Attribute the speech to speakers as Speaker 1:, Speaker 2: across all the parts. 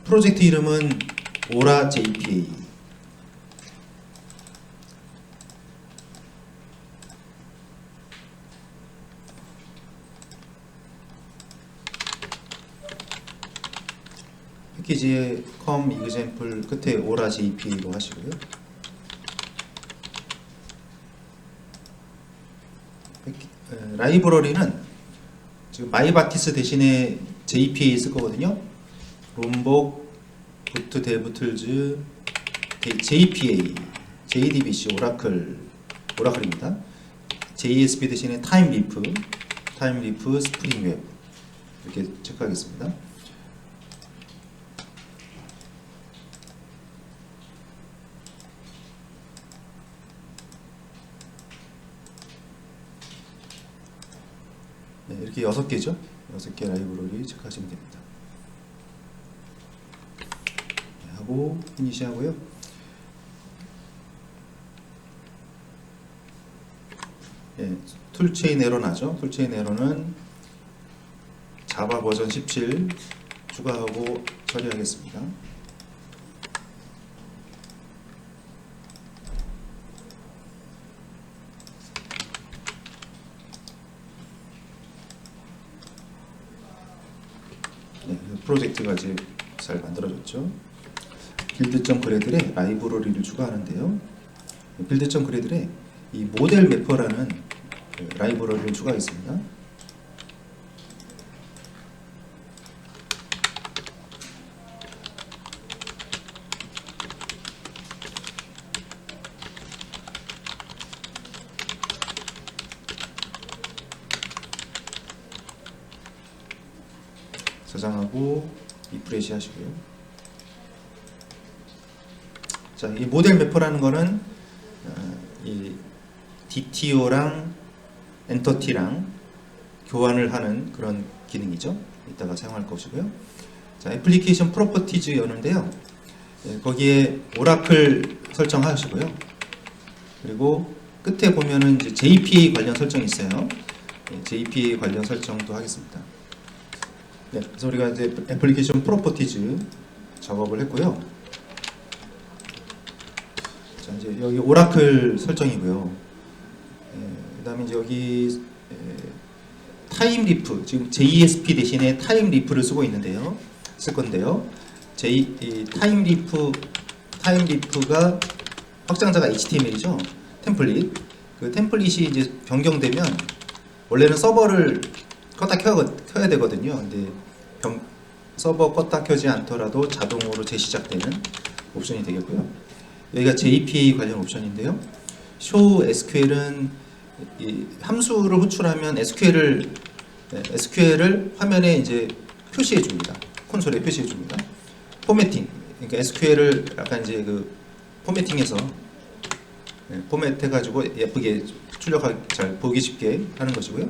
Speaker 1: 프로젝트 이름은 오라 JPA. 패키지에 com example 끝에 오라 JPA로 하시고요. 라이브러리는 지금 마이바티스 대신에 JPA 쓸 거거든요. 롬복, 부트 데브 툴즈, JPA, JDBC, 오라클입니다. JSP 대신에 타임리프, 스프링 웹 이렇게 체크하겠습니다. 네, 이렇게 6개죠. 6개 라이브러리 체크하시면 됩니다. 네, 하고 피니시 하고요. 네, 툴체인 에러 나죠. 툴체인 에러는 자바 버전 17 추가하고 처리하겠습니다. 네, 프로젝트가 이제 잘 만들어졌죠. 빌드.그래들에 라이브러리를 추가하는데요. 빌드.그래들에 이 모델 매퍼라는 라이브러리를 추가하겠습니다. 저장하고 리프레시 하시고요. 자, 이 모델 매퍼라는 거는 이 DTO랑 엔터티랑 교환을 하는 그런 기능이죠. 이따가 사용할 것이고요. 자, 애플리케이션 프로퍼티즈 여는데요. 거기에 오라클 설정하시고요. 그리고 끝에 보면은 이제 JPA 관련 설정이 있어요. JPA 관련 설정도 하겠습니다. 네, 그래서 우리가 이제 애플리케이션 프로퍼티즈 작업을 했고요. 자, 이제 여기 오라클 설정이고요. 그다음에 이제 여기 타임리프, 지금 JSP 대신에 타임리프를 쓰고 있는데요. 쓸 건데요. 이 타임리프가 확장자가 HTML이죠. 템플릿. 그 템플릿이 이제 변경되면 원래는 서버를 껐다 켜야 되거든요. 근데 서버 껐다 켜지 않더라도 자동으로 재시작되는 옵션이 되겠고요. 여기가 JPA 관련 옵션인데요. show SQL은 이 함수를 호출하면 SQL을 화면에 이제 표시해 줍니다. 콘솔에 표시해 줍니다. 포매팅, 그러니까 SQL을 약간 이제 그 포매팅해서 포맷해가지고 예쁘게 출력하기 잘 보기 쉽게 하는 것이고요.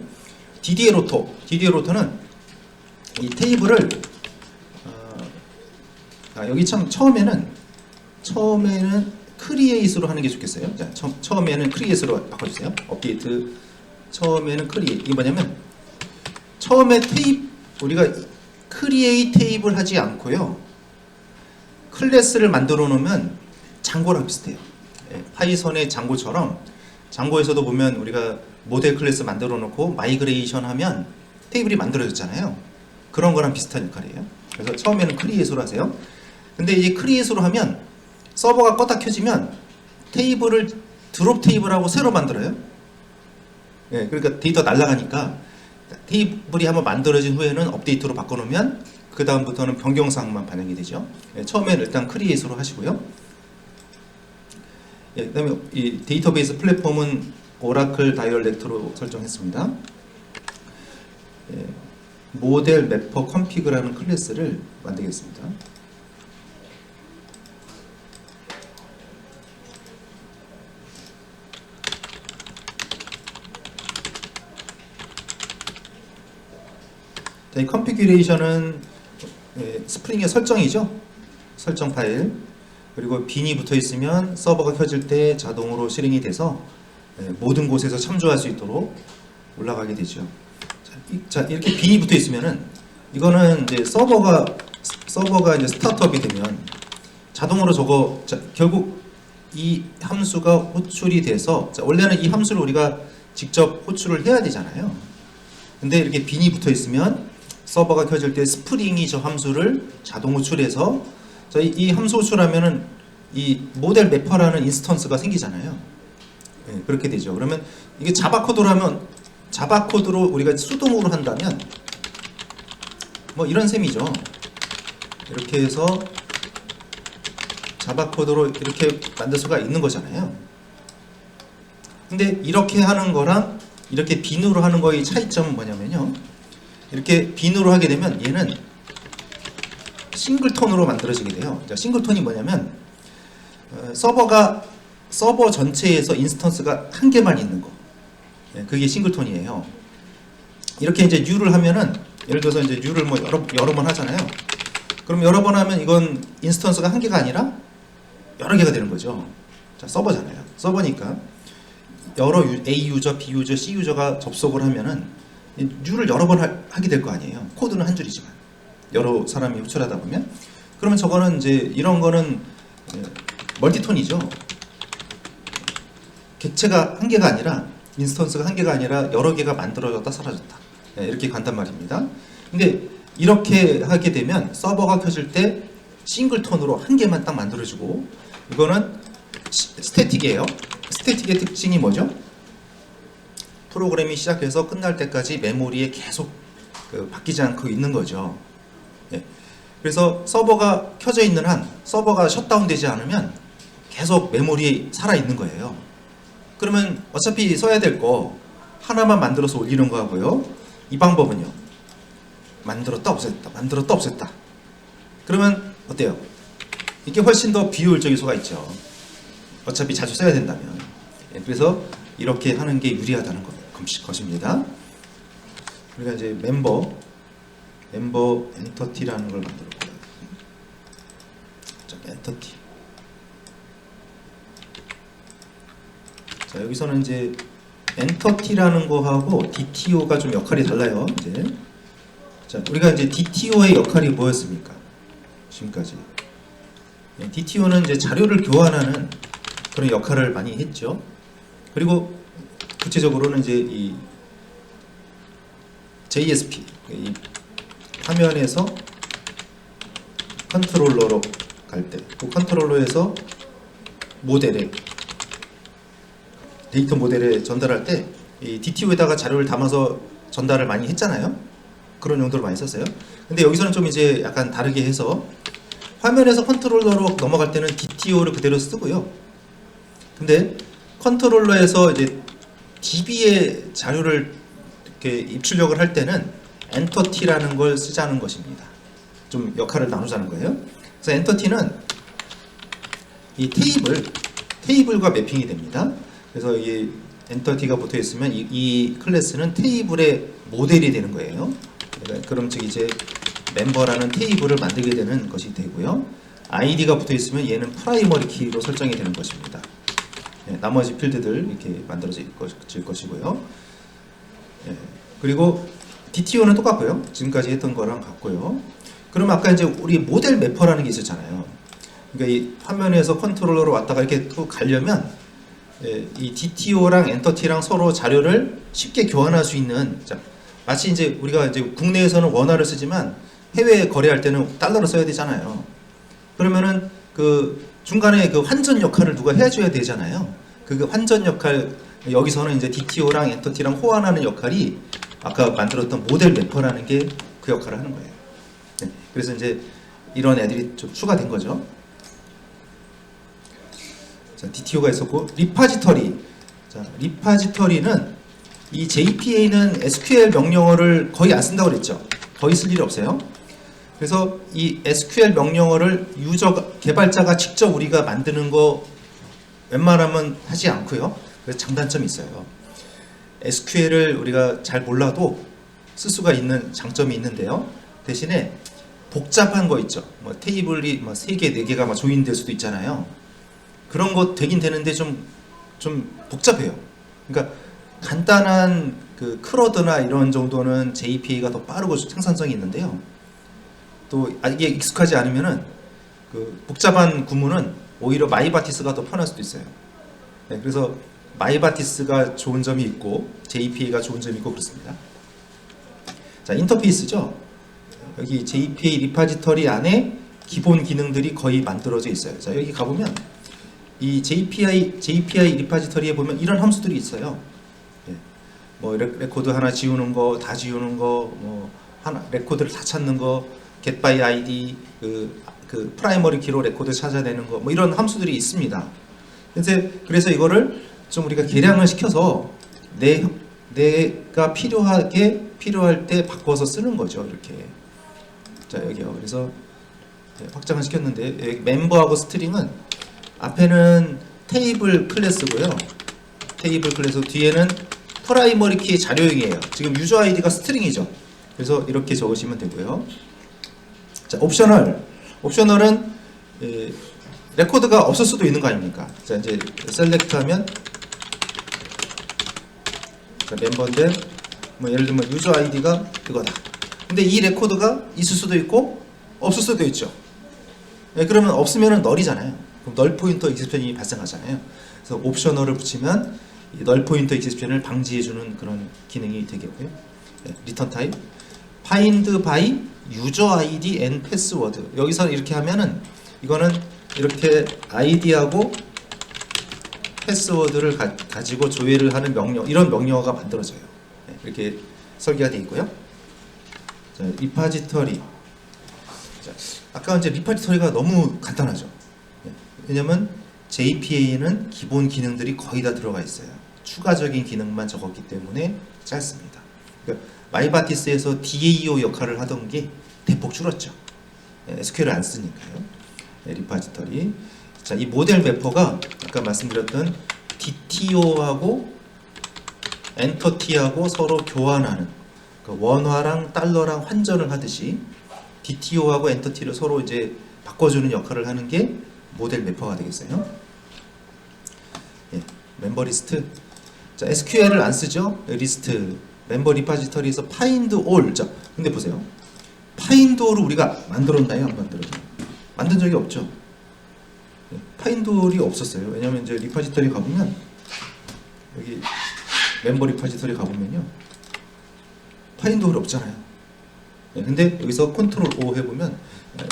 Speaker 1: DDL 오토는 이 테이블을 여기 참 처음에는 크리에이트로 하는 게 좋겠어요. 자, 처음에는 크리에이트로 바꿔주세요. 업데이트 처음에는 크리에이트. 이게 뭐냐면 처음에 우리가 크리에이트 테이블 하지 않고요. 클래스를 만들어 놓으면 장고랑 비슷해요. 파이썬의 장고처럼 장고에서도 보면 우리가 모델 클래스 만들어 놓고 마이그레이션 하면 테이블이 만들어졌잖아요. 그런 거랑 비슷한 역할이에요. 그래서 처음에는 크리에이트로 하세요. 근데 이제 크리에이트로 하면 서버가 껐다 켜지면 테이블을 드롭 테이블하고 새로 만들어요. 그러니까 데이터 날아가니까 테이블이 한번 만들어진 후에는 업데이트로 바꿔놓으면 그 다음부터는 변경사항만 반영이 되죠. 처음에는 일단 크리에이트로 하시고요. 그 다음에 이 데이터베이스 플랫폼은 오라클 다이얼렉트로 설정했습니다. 모델 매퍼 컴피그라는 클래스를 만들겠습니다. 이 컨피규레이션은 스프링의 설정이죠. 설정 파일. 그리고 빈이 붙어 있으면 서버가 켜질 때 자동으로 실행이 돼서 모든 곳에서 참조할 수 있도록 올라가게 되죠. 자, 이렇게 빈이 붙어 있으면은 이거는 이제 서버가 서버가 이제 스타트업이 되면 자동으로 저거 결국 이 함수가 호출이 돼서 원래는 이 함수를 우리가 직접 호출을 해야 되잖아요. 근데 이렇게 빈이 붙어 있으면 서버가 켜질 때 스프링이 저 함수를 자동 호출해서 이 함수 호출하면은 이 모델 매퍼라는 인스턴스가 생기잖아요. 네, 그렇게 되죠. 그러면 이게 자바 코드라면 자바 코드로 우리가 수동으로 한다면 뭐 이런 셈이죠. 이렇게 해서 자바 코드로 이렇게 만들 수가 있는 거잖아요. 근데 이렇게 하는 거랑 이렇게 빈으로 하는 거의 차이점은 뭐냐면요. 이렇게 빈으로 하게 되면 얘는 싱글톤으로 만들어지게 돼요. 자, 싱글톤이 뭐냐면 서버 전체에서 인스턴스가 한 개만 있는 거. 네, 그게 싱글톤이에요. 이렇게 이제 뉴를 하면은 예를 들어서 이제 뉴를 뭐 여러 번 하잖아요. 그럼 여러 번 하면 이건 인스턴스가 한 개가 아니라 여러 개가 되는 거죠. 자, 서버잖아요. 서버니까 여러 A 유저, B 유저, C 유저가 접속을 하면은 뉴를 여러 번 하게 될 거 아니에요. 코드는 한 줄이지만 여러 사람이 호출하다 보면 그러면 저거는 이제 이런 거는 멀티톤이죠. 객체가 한 개가 아니라 인스턴스가 한 개가 아니라 여러 개가 만들어졌다 사라졌다. 네, 이렇게 간단 말입니다. 근데 이렇게 하게 되면 서버가 켜질 때 싱글톤으로 한 개만 딱 만들어지고 이거는 스태틱이에요. 스태틱의 특징이 뭐죠? 프로그램이 시작해서 끝날 때까지 메모리에 계속 바뀌지 않고 있는 거죠. 네. 그래서 서버가 켜져 있는 한 서버가 셧다운 되지 않으면 계속 메모리에 살아 있는 거예요. 그러면 어차피 써야 될 거 하나만 만들어서 올리는 거 하고요. 이 방법은요. 만들었다 없앴다 만들었다 없앴다. 그러면 어때요? 이게 훨씬 더 비효율적일 수가 있죠. 어차피 자주 써야 된다면. 그래서 이렇게 하는 게 유리하다는 것입니다. 우리가 이제 멤버 엔터티라는 걸 만들었고요. 자, 엔터티. 자, 여기서는 이제 엔터티라는 거하고 DTO가 좀 역할이 달라요. 이제 자, 우리가 이제 DTO의 역할이 뭐였습니까? 지금까지. DTO는 이제 자료를 교환하는 그런 역할을 많이 했죠. 그리고 구체적으로는 이제 이 JSP, 이 화면에서 컨트롤러로 갈 때, 그 컨트롤러에서 모델에 데이터 모델에 전달할 때 이 DTO에다가 자료를 담아서 전달을 많이 했잖아요. 그런 용도로 많이 썼어요. 근데 여기서는 좀 이제 약간 다르게 해서 화면에서 컨트롤러로 넘어갈 때는 DTO를 그대로 쓰고요. 근데 컨트롤러에서 이제 DB에 자료를 이렇게 입출력을 할 때는 엔터티라는 걸 쓰자는 것입니다. 좀 역할을 나누자는 거예요. 그래서 엔터티는 이 테이블과 매핑이 됩니다. 그래서 이 엔터티가 붙어 있으면 이 클래스는 테이블의 모델이 되는 거예요. 그러니까 그럼 즉 이제 멤버라는 테이블을 만들게 되는 것이 되고요. 아이디가 붙어 있으면 얘는 프라이머리 키로 설정이 되는 것입니다. 네, 나머지 필드들 이렇게 만들어질 것이고요. 네, 그리고 DTO는 똑같고요. 지금까지 했던 거랑 같고요. 그럼 아까 이제 우리 모델 매퍼라는 게 있었잖아요. 그러니까 이 화면에서 컨트롤러로 왔다가 이렇게 또 가려면 이 DTO랑 엔터티랑 서로 자료를 쉽게 교환할 수 있는, 자, 마치 이제 우리가 이제 국내에서는 원화를 쓰지만 해외에 거래할 때는 달러를 써야 되잖아요. 그러면은 그 중간에 그 환전 역할을 누가 해줘야 되잖아요. 그 환전 역할, 여기서는 이제 DTO랑 엔터티랑 호환하는 역할이 아까 만들었던 모델 매퍼라는 게 그 역할을 하는 거예요. 네, 그래서 이제 이런 애들이 좀 추가된 거죠. 자, DTO가 있었고, 리파지터리. 자, 리파지터리는 이 JPA는 SQL 명령어를 거의 안 쓴다고 그랬죠. 거의 쓸 일이 없어요. 그래서 이 SQL 명령어를 개발자가 직접 우리가 만드는 거 웬만하면 하지 않고요. 그래서 장단점이 있어요. SQL을 우리가 잘 몰라도 쓸 수가 있는 장점이 있는데요. 대신에 복잡한 거 있죠. 뭐 테이블이 뭐 3개, 4개가 막 조인될 수도 있잖아요. 그런 거 되긴 되는데 좀 복잡해요. 그러니까 간단한 그 크러드나 이런 정도는 JPA가 더 빠르고 생산성이 있는데요. 또 이게 익숙하지 않으면은 그 복잡한 구문은 오히려 마이바티스가 더 편할 수도 있어요. 네, 그래서 마이바티스가 좋은 점이 있고 JPA가 좋은 점이 있고 그렇습니다. 자, 인터페이스죠. 여기 JPA 리파지터리 안에 기본 기능들이 거의 만들어져 있어요. 자, 여기 가보면 이 JPI 리파지터리에 보면 이런 함수들이 있어요. 네. 뭐 레코드 하나 지우는 거, 다 지우는 거, 뭐 하나 레코드를 다 찾는 거, get by ID, 그 프라이머리 키로 레코드 찾아내는 거, 뭐 이런 함수들이 있습니다. 그래서 이거를 좀 우리가 개량을 시켜서 내가 필요할 때 바꿔서 쓰는 거죠. 이렇게. 자, 여기요. 그래서 확장을 시켰는데 여기 멤버하고 스트링은 앞에는 테이블 클래스고요. 테이블 클래스 뒤에는 프라이머리 키의 자료형이에요. 지금 유저 아이디가 스트링이죠. 그래서 이렇게 적으시면 되고요. 자, 옵셔널은 레코드가 없을 수도 있는 거 아닙니까? 자, 이제 셀렉트하면 멤버인데 뭐 예를 들면 유저 아이디가 그거다. 근데 이 레코드가 있을 수도 있고 없을 수도 있죠. 네, 그러면 없으면은 널이잖아요. 그럼 널 포인터 익셉션이 발생하잖아요. 그래서 옵셔널을 붙이면 이 널 포인터 익셉션을 방지해주는 그런 기능이 되겠고요. 네, 리턴 타입 find by user ID and password. 여기서 이렇게 하면은 이거는 이렇게 아이디하고 패스워드를 가지고 조회를 하는 명령, 이런 명령어가 만들어져요. 네, 이렇게 설계가 되어 있고요. 자, 리파지터리. 자, 아까 이제 리파지터리가 너무 간단하죠. 네, 왜냐면 JPA는 기본 기능들이 거의 다 들어가 있어요. 추가적인 기능만 적었기 때문에 짧습니다. 그러니까 마이바티스에서 DAO 역할을 하던 게 대폭 줄었죠. 네, SQL을 안 쓰니까요. 네, 리파지터리. 자, 이 모델 매퍼가 아까 말씀드렸던 DTO하고 엔터티하고 서로 교환하는, 그러니까 원화랑 달러랑 환전을 하듯이 DTO하고 엔터티를 서로 이제 바꿔주는 역할을 하는 게 모델 매퍼가 되겠어요. 예, 멤버 리스트. 자, SQL을 안 쓰죠. 리스트. 멤버 리파지터리에서 find all. 자, 근데 보세요. find all을 우리가 만들었나요? 안 만들었나요? 만든 적이 없죠. find all이 없었어요. 왜냐면 이제 리파지터리 가보면 여기 멤버 리파지터리 가보면요, find all 없잖아요. 네, 근데 여기서 컨트롤 O 해보면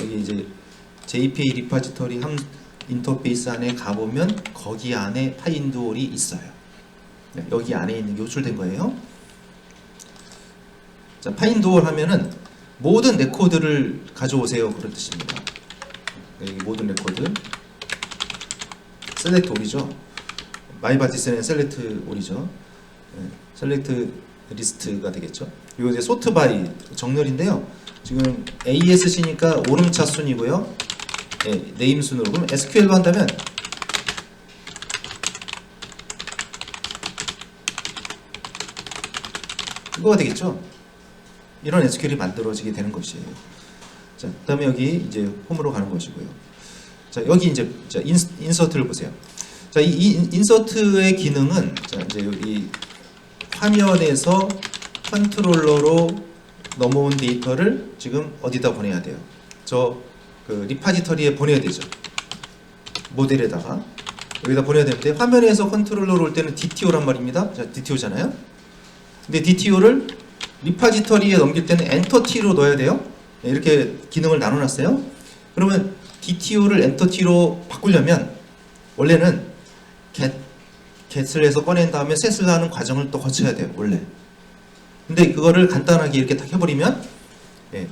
Speaker 1: 여기 이제 JPA 리파지터리 인터페이스 안에 가보면 거기 안에 find all이 있어요. 네, 여기 안에 있는 게 호출된 거예요. 자, find all 하면은 모든 레코드를 가져오세요, 그런 뜻입니다. 여기 모든 레코드 셀렉트 올이죠. 마이바티스는 셀렉트 올이죠. 네, 셀렉트 리스트가 되겠죠. 그리고 이제 소트 바이 정렬인데요. 지금 ASC니까 오름차 순이고요. 네, 네임 순으로. 그럼 SQL로 한다면 이거가 되겠죠. 이런 SQL이 만들어지게 되는 것이에요. 자, 그다음에 여기 이제 홈으로 가는 것이고요. 자, 여기 이제 인서트를 보세요. 자, 이 인서트의 기능은, 자, 이제 여기 화면에서 컨트롤러로 넘어온 데이터를 지금 어디다 보내야 돼요? 그 리파지터리에 보내야 되죠. 모델에다가 여기다 보내야 되는데, 화면에서 컨트롤러로 올 때는 DTO란 말입니다. 자, DTO잖아요. 근데 DTO를 리파지터리에 넘길 때는 엔터티로 넣어야 돼요. 네, 이렇게 기능을 나눠놨어요. 그러면 DTO를 엔터티로 바꾸려면 원래는 get을 해서 꺼낸 다음에 set을 하는 과정을 또 거쳐야 돼요, 원래. 근데 그거를 간단하게 이렇게 딱 해버리면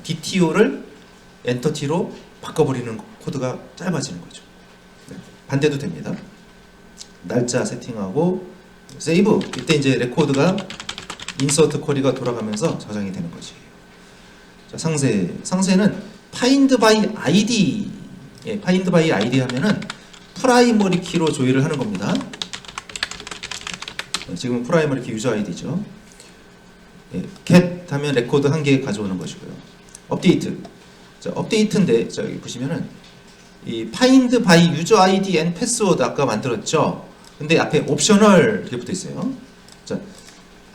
Speaker 1: DTO를 엔터티로 바꿔버리는 코드가 짧아지는 거죠. 네, 반대도 됩니다. 날짜 세팅하고 세이브. 이때 이제 레코드가 인서트 쿼리가 돌아가면서 저장이 되는 거지. 자, 상세는 find by ID. 예, find by ID 하면은 프라이머리 키로 조회를 하는 겁니다. 네, 지금 프라이머리 키 유저 아이디죠. 예, get 하면 레코드 한 개 가져오는 것이고요. 업데이트. 자, 업데이트인데 자, 여기 보시면은 이 find by user ID and password 아까 만들었죠. 근데 앞에 옵셔널 이렇게 붙어 있어요. 자,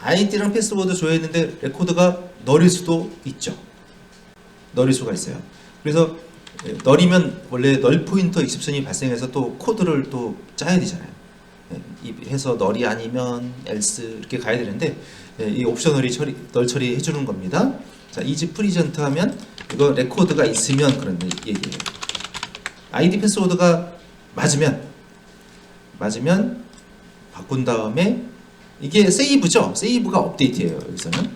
Speaker 1: 아이디랑 패스워드 조회했는데 레코드가 널일 수도 있죠. 널일 수가 있어요. 그래서 널이면 원래 널 포인터 익셉션이 발생해서 또 코드를 또 짜야 되잖아요. 해서 널이 아니면 else 이렇게 가야 되는데 이 옵셔널이 널 처리해 주는 겁니다. 자, 이지 프리전트 하면 이거 레코드가 있으면 그런 얘기예요. 아이디 패스워드가 맞으면 바꾼 다음에 이게 세이브죠. 세이브가 업데이트예요. 여기서는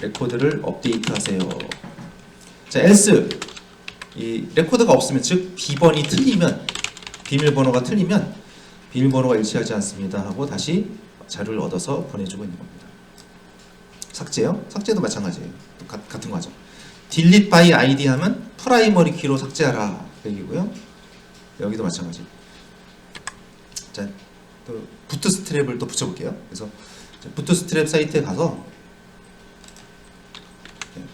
Speaker 1: 레코드를 업데이트하세요. 자, else 이 레코드가 없으면 즉 비번이 틀리면 비밀번호가 틀리면 비밀번호가 일치하지 않습니다 하고 다시 자료를 얻어서 보내주고 있는 겁니다. 삭제요? 삭제도 마찬가지예요. 같은 거죠. delete by id 하면 프라이머리 키로 삭제하라 그 얘기고요. 여기도 마찬가지. 자, 또 부트스트랩을 또 붙여볼게요. 그래서 부트스트랩 사이트에 가서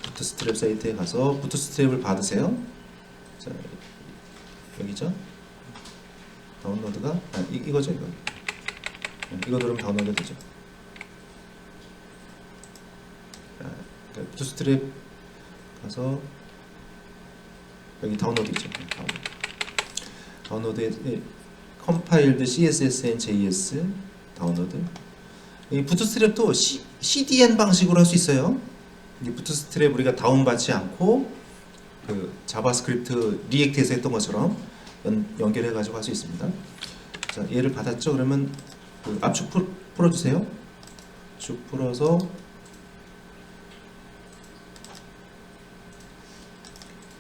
Speaker 1: 부트스트랩을 받으세요. 자, 여기죠. 다운로드가 이거죠. 이거 누르면 다운로드 되죠. 부트스트랩 가서 여기 다운로드 있죠. 다운로드에 compiled CSS and JS 다운로드. 이 부트스트랩도 CDN 방식으로 할 수 있어요. 이 부트스트랩 우리가 다운받지 않고 그 자바스크립트 리액트에서 했던 것처럼 연결해 가지고 할 수 있습니다. 자, 얘를 받았죠. 그러면 그 압축 풀어주세요. 쭉 풀어서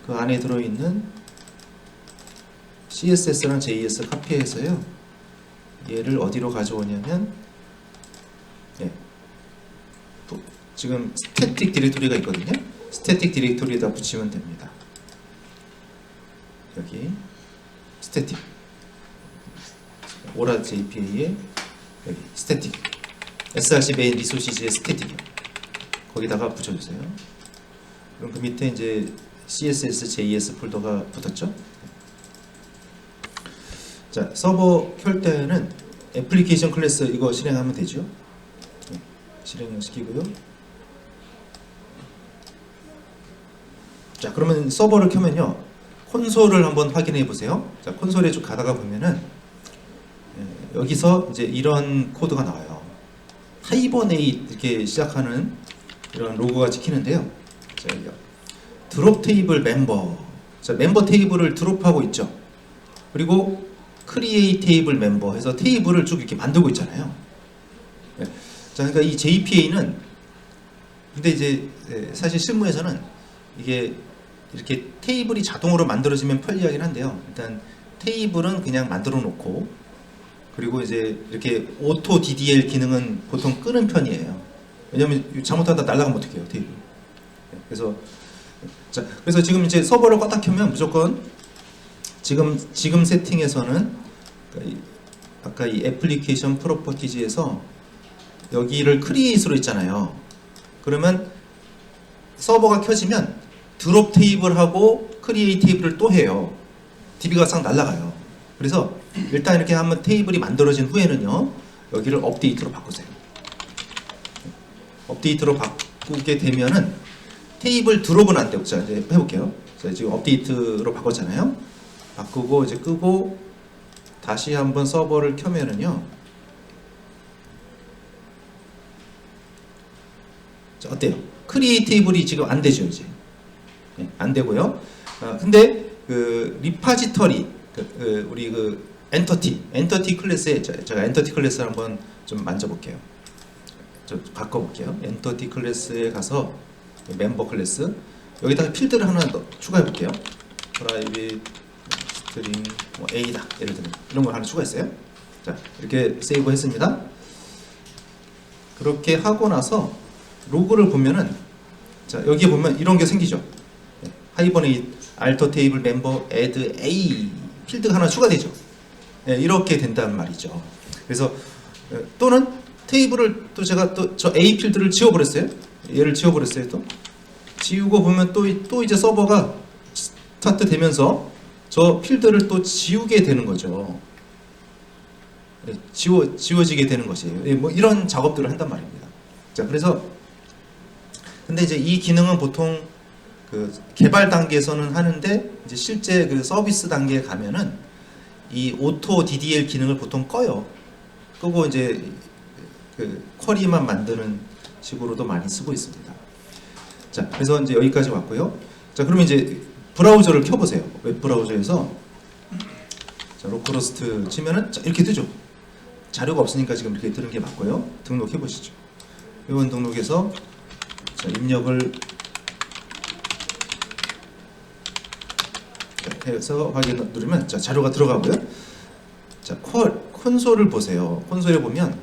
Speaker 1: 그 안에 들어있는 CSS랑 JS 카피해서요. 얘를 어디로 가져오냐면 지금 스태틱 디렉토리가 있거든요. 스태틱 디렉토리에다 붙이면 됩니다. 여기 스태틱 오라 JPA에 여기 스태틱 src 메인 리소시즈의 스태틱이요. 거기다가 붙여주세요. 그럼 그 밑에 이제 CSS, JS 폴더가 붙었죠. 자, 서버 켤 때는 애플리케이션 클래스 이거 실행하면 되죠. 실행을 시키고요. 자, 그러면 서버를 켜면요. 콘솔을 한번 확인해 보세요. 자, 콘솔에 쭉 가다가 보면은 여기서 이제 이런 코드가 나와요. 하이버네이트 이렇게 시작하는 이런 로고가 찍히는데요. 자, 여기요. 드롭 테이블 멤버. 자, 멤버 테이블을 드롭하고 있죠. 그리고 크리에이트 테이블 멤버 해서 테이블을 쭉 이렇게 만들고 있잖아요. 자, 그러니까 이 JPA는 근데 이제 사실 실무에서는 이게 이렇게 테이블이 자동으로 만들어지면 편리하긴 한데요. 일단 테이블은 그냥 만들어 놓고 그리고 이제 이렇게 오토 DDL 기능은 보통 끄는 편이에요. 왜냐면 잘못하다 날아가면 어떡해요, 테이블. 그래서 지금 이제 서버를 껐다 켜면 무조건 지금 세팅에서는 아까 이 애플리케이션 프로퍼티지에서 여기를 크리에이트로 했잖아요. 그러면 서버가 켜지면 드롭 테이블하고 크리에이트 테이블을 또 해요. DB가 싹 날아가요. 그래서 일단 이렇게 한번 테이블이 만들어진 후에는요, 여기를 업데이트로 바꾸세요. 업데이트로 바꾸게 되면은 테이블 드롭은 안 되고, 자, 이제 해볼게요. 자, 지금 업데이트로 바꿨잖아요. 바꾸고 이제 끄고 다시 한번 서버를 켜면은요. 자, 어때요? 크리에이트 테이블이 지금 안 되죠, 이제. 안 되고요. 근데 그 리파지터리 우리 그 엔터티 클래스에 제가 엔터티 클래스를 한번 좀 만져볼게요. 좀 바꿔볼게요. 엔터티 클래스에 가서 멤버 클래스 여기다가 필드를 하나 더 추가해볼게요. 프라이빗 스트링 A다 예를 들면 이런 걸 하나 추가했어요. 자, 이렇게 세이브 했습니다. 그렇게 하고 나서 로그를 보면은 자, 여기에 보면 이런 게 생기죠. 하이버네이트 알터 테이블 멤버 add A 필드가 하나 추가되죠. 이렇게 된다는 말이죠. 그래서 또는 테이블을 또 제가 또 저 A 필드를 지워버렸어요. 얘를 지워버렸어요. 또 지우고 보면 또 이제 서버가 스타트 되면서 저 필드를 또 지우게 되는 거죠. 지워지게 되는 것이에요. 뭐 이런 작업들을 한단 말입니다. 자, 그래서 근데 이제 이 기능은 보통 그 개발 단계에서는 하는데 이제 실제 그 서비스 단계에 가면은 이 오토 DDL 기능을 보통 꺼요. 끄고 이제 그 쿼리만 만드는 식으로도 많이 쓰고 있습니다. 자, 그래서 이제 여기까지 왔고요. 자, 그러면 이제 브라우저를 켜보세요. 웹 브라우저에서 자, 로컬호스트 치면은 자, 이렇게 뜨죠. 자료가 없으니까 지금 이렇게 뜨는 게 맞고요. 등록해 보시죠. 회원 등록해서 자, 입력을 해서 확인 누르면 자, 자료가 들어가고요. 자, 콘솔을 보세요. 콘솔에 보면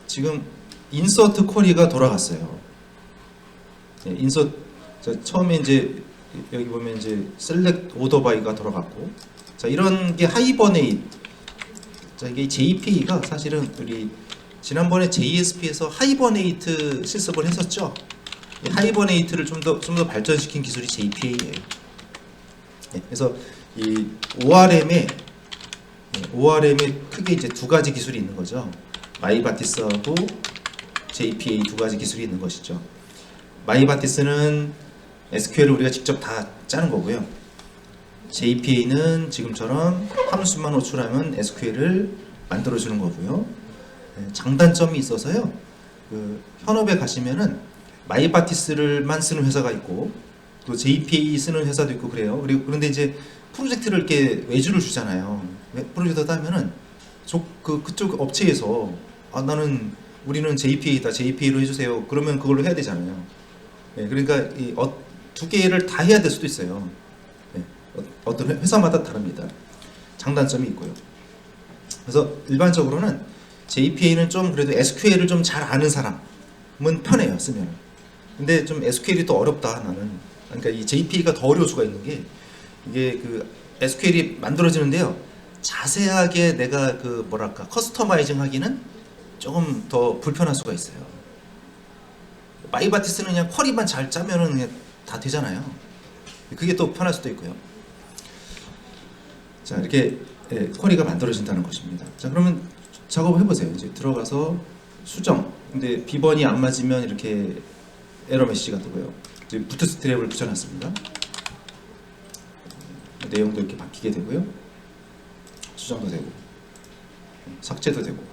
Speaker 1: 지금 인서트 쿼리가 돌아갔어요. 네, 인서트 처음에 이제 여기 보면 이제 셀렉트 오더 바이가 돌아갔고, 자, 이런 게 하이버네이트. 자, 이게 JPA가 사실은 우리 지난번에 JSP에서 하이버네이트 실습을 했었죠. 이 하이버네이트를 좀 더 발전시킨 기술이 JPA예요. 네, 그래서 이 ORM에 크게 이제 두 가지 기술이 있는 거죠. 마이바티스하고 JPA 두 가지 기술이 있는 것이죠. 마이바티스는 SQL을 우리가 직접 다 짜는 거고요. JPA는 지금처럼 함수만 호출하면 SQL을 만들어주는 거고요. 네, 장단점이 있어서요. 그 현업에 가시면은 마이바티스를만 쓰는 회사가 있고 또 JPA 쓰는 회사도 있고 그래요. 그리고 그런데 이제 프로젝트를 이렇게 외주를 주잖아요. 프로젝트다 하면은 그쪽 업체에서 우리는 JPA다, JPA로 해주세요. 그러면 그걸로 해야 되잖아요. 네, 그러니까 두 개를 다 해야 될 수도 있어요. 네, 어떤 회사마다 다릅니다. 장단점이 있고요. 그래서 일반적으로는 JPA는 좀 그래도 SQL을 좀 잘 아는 사람은 편해요, 쓰면. 근데 좀 SQL이 또 어렵다, 나는. 그러니까 이 JPA가 더 어려울 수가 있는 게 이게 그 SQL이 만들어지는데요. 자세하게 내가 그 뭐랄까 커스터마이징 하기는 조금 더 불편할 수가 있어요. 마이바티스는 그냥 쿼리만 잘 짜면은 그냥 다 되잖아요. 그게 또 편할 수도 있고요. 자, 이렇게 쿼리가 만들어진다는 것입니다. 자, 그러면 작업을 해보세요. 이제 들어가서 수정. 근데 비번이 안 맞으면 이렇게 에러 메시지가 뜨고요. 이제 부트스트랩을 붙여놨습니다. 내용도 이렇게 바뀌게 되고요. 수정도 되고 삭제도 되고